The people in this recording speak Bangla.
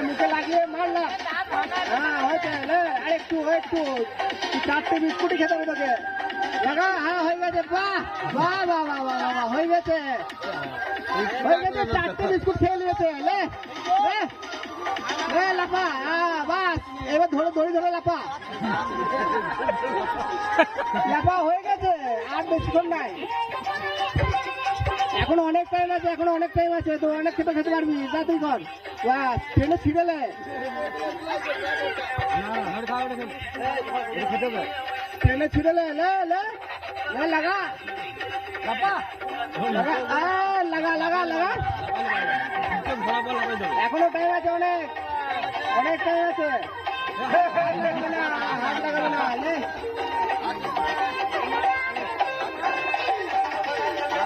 মুখে লাগিয়ে মারলা। হ্যাঁ হয়েছে, আরেকটু একটু 4টে বিস্কুটই খেতে হবে তোকে। লাগা, হ্যাঁ হয়ে গেছে। বাহ বাহ বাহ বাহ বাহ বাহ, হয়ে গেছে হয়ে গেছে, 4টে বিস্কুট খেয়ে নিয়েছে। লাফা, বাস এবার দড়ি ধরে লাফা। লাফা হয়ে গেছে, আর বেশিক্ষণ নাই, এখনো অনেক টাইম আছে, এখনো অনেক টাইম আছে, তো অনেক খেতে পারবি। যা তুই কর, বাস ট্রেনে ছিড়েলে, ট্রেনে ছিড়েলে। লাগা লাগা লাগা লাগা, এখনো টাইম আছে, অনেক টাইম আছে। হাত লাগাবে না,